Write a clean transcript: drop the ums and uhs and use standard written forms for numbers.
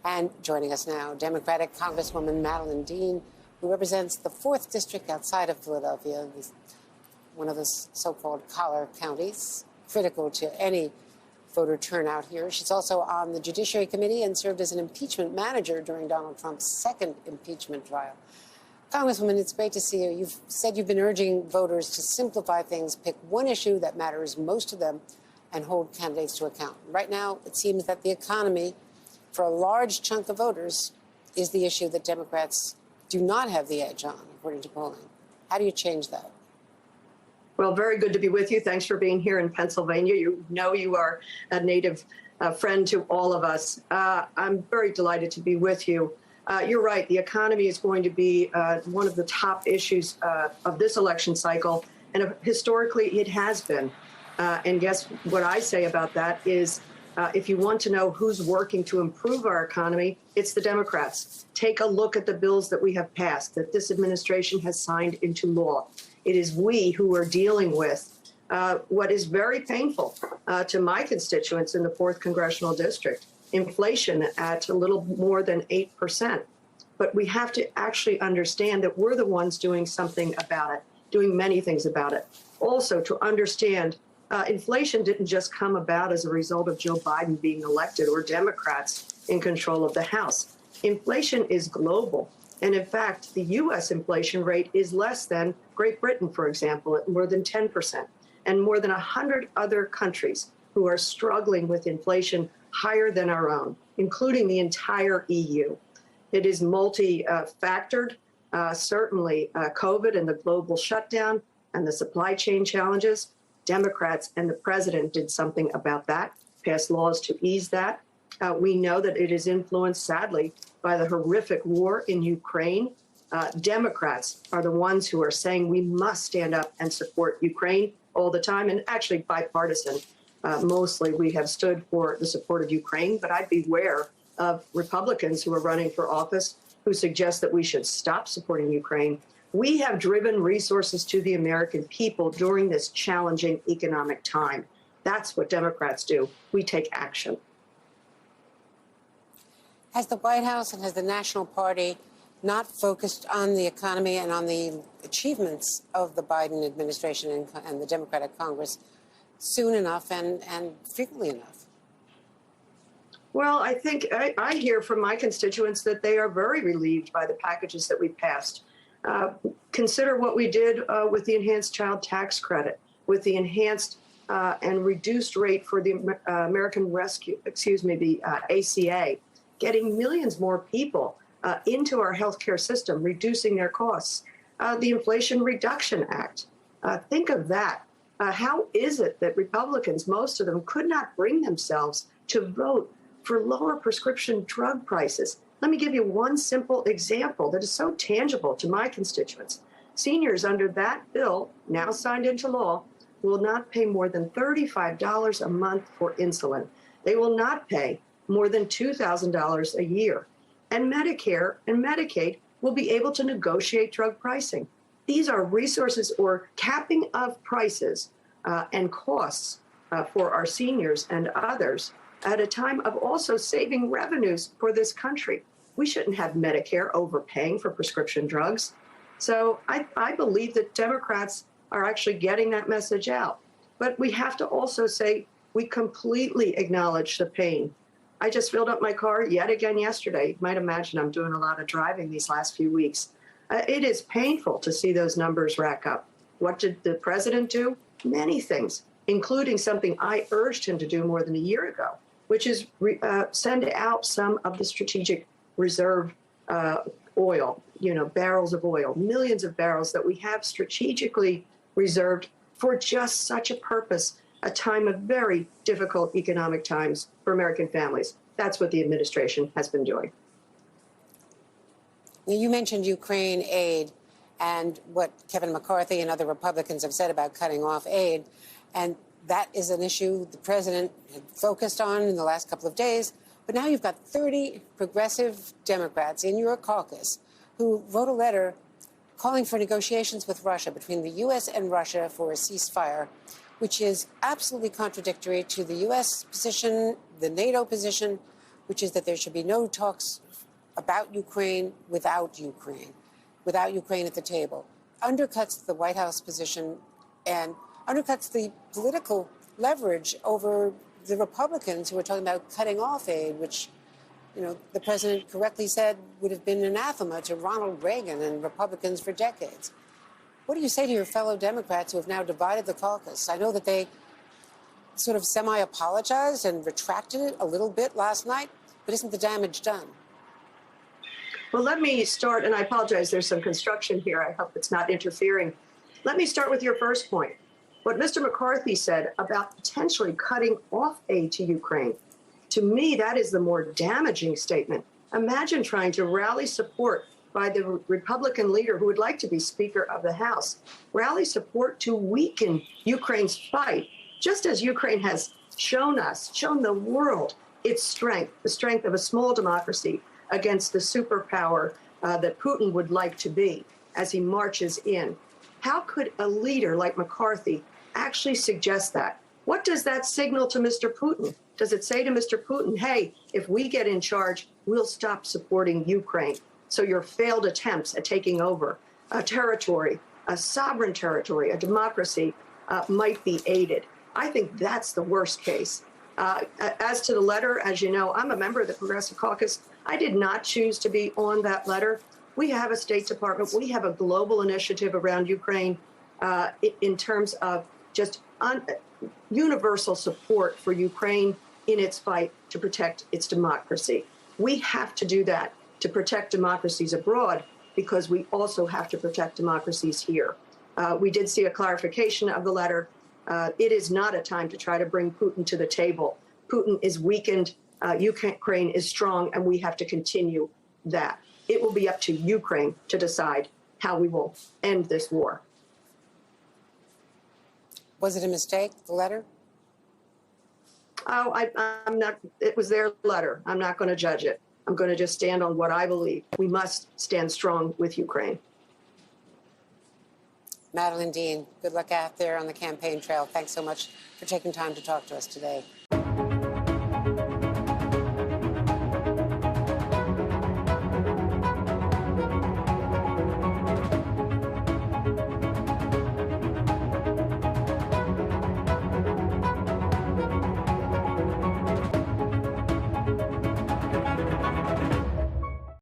And joining us now, Democratic Congresswoman Madeleine Dean, who represents the 4th District outside of Philadelphia, one of the so-called collar counties, critical to any voter turnout here. She's also on the Judiciary Committee and served as an impeachment manager during Donald Trump's second impeachment trial. Congresswoman, it's great to see you. You've said you've been urging voters to simplify things, pick one issue that matters most to them, and hold candidates to account. Right now, it seems that the economy, for a large chunk of voters, is the issue that Democrats do not have the edge on, according to polling. How do you change that? Well, very good to be with you. Thanks for being here in Pennsylvania. You know you are a native friend to all of us. I'm very delighted to be with you. You're right. The economy is going to be one of the top issues of this election cycle, and historically it has been. And guess what I say about that is, if you want to know who's working to improve our economy, it's the Democrats. Take a look at the bills that we have passed, that this administration has signed into law. It is we who are dealing with what is very painful to my constituents in the 4th Congressional District, inflation at a little more than 8%. But we have to actually understand that we're the ones doing something about it, doing many things about it. Also, to understand inflation didn't just come about as a result of Joe Biden being elected or Democrats in control of the House. Inflation is global. And in fact, the U.S. inflation rate is less than Great Britain, for example, at more than 10%, and more than 100 other countries who are struggling with inflation higher than our own, including the entire EU. It is multi-factored. Certainly, COVID and the global shutdown and the supply chain challenges. Democrats and the president did something about that, passed laws to ease that. We know that it is influenced, sadly, by the horrific war in Ukraine. Democrats are the ones who are saying we must stand up and support Ukraine all the time, and actually bipartisan. Mostly we have stood for the support of Ukraine, but I'd beware of Republicans who are running for office who suggest that we should stop supporting Ukraine. We have driven resources to the American people during this challenging economic time. That's what Democrats do. We take action. Has the White House and has the National Party not focused on the economy and on the achievements of the Biden administration and the Democratic Congress soon enough and frequently enough? Well, I think I hear from my constituents that they are very relieved by the packages that we passed. Consider what we did with the enhanced child tax credit, with the enhanced and reduced rate for the American Rescue, the ACA, getting millions more people into our healthcare system, reducing their costs. The Inflation Reduction Act. Think of that. How is it that Republicans, most of them, could not bring themselves to vote for lower prescription drug prices? Let me give you one simple example that is so tangible to my constituents. Seniors under that bill, now signed into law, will not pay more than $35 a month for insulin. They will not pay more than $2,000 a year. And Medicare and Medicaid will be able to negotiate drug pricing. These are resources or capping of prices and costs for our seniors and others at a time of also saving revenues for this country. We shouldn't have Medicare overpaying for prescription drugs. So I believe that Democrats are actually getting that message out. But we have to also say we completely acknowledge the pain. I just filled up my car yet again yesterday. You might imagine I'm doing a lot of driving these last few weeks. It is painful to see those numbers rack up. What did the president do? Many things, including something I urged him to do more than a year ago, which is send out some of the strategic reserve oil, barrels of oil, millions of barrels that we have strategically reserved for just such a purpose, a time of very difficult economic times for American families. That's what the administration has been doing. You mentioned Ukraine aid and what Kevin McCarthy and other Republicans have said about cutting off aid. And that is an issue the president had focused on in the last couple of days. But now you've got 30 progressive Democrats in your caucus who wrote a letter calling for negotiations with Russia, between the U.S. and Russia, for a ceasefire, which is absolutely contradictory to the U.S. position, the NATO position, which is that there should be no talks about Ukraine without Ukraine at the table, undercuts the White House position and undercuts the political leverage over the Republicans who are talking about cutting off aid, which, you know, the president correctly said would have been anathema to Ronald Reagan and Republicans for decades. What do you say to your fellow Democrats who have now divided the caucus? I know that they sort of semi-apologized and retracted it a little bit last night, but isn't the damage done? Well, let me start, and I apologize, there's some construction here. I hope it's not interfering. Let me start with your first point. What Mr. McCarthy said about potentially cutting off aid to Ukraine, to me, that is the more damaging statement. Imagine trying to rally support by the Republican leader who would like to be Speaker of the House, rally support to weaken Ukraine's fight, just as Ukraine has shown the world its strength, the strength of a small democracy against the superpower that Putin would like to be as he marches in. How could a leader like McCarthy actually suggest that? What does that signal to Mr. Putin? Does it say to Mr. Putin, hey, if we get in charge, we'll stop supporting Ukraine? So your failed attempts at taking over a territory, a sovereign territory, a democracy, might be aided. I think that's the worst case. As to the letter, as you know, I'm a member of the Progressive Caucus. I did not choose to be on that letter. We have a State Department. We have a global initiative around Ukraine in terms of just universal support for Ukraine in its fight to protect its democracy. We have to do that to protect democracies abroad because we also have to protect democracies here. We did see a clarification of the letter. It is not a time to try to bring Putin to the table. Putin is weakened, Ukraine is strong, and we have to continue that. It will be up to Ukraine to decide how we will end this war. Was it a mistake, the letter? Oh, I'm not. It was their letter. I'm not going to judge it. I'm going to just stand on what I believe. We must stand strong with Ukraine. Madeleine Dean, good luck out there on the campaign trail. Thanks so much for taking time to talk to us today.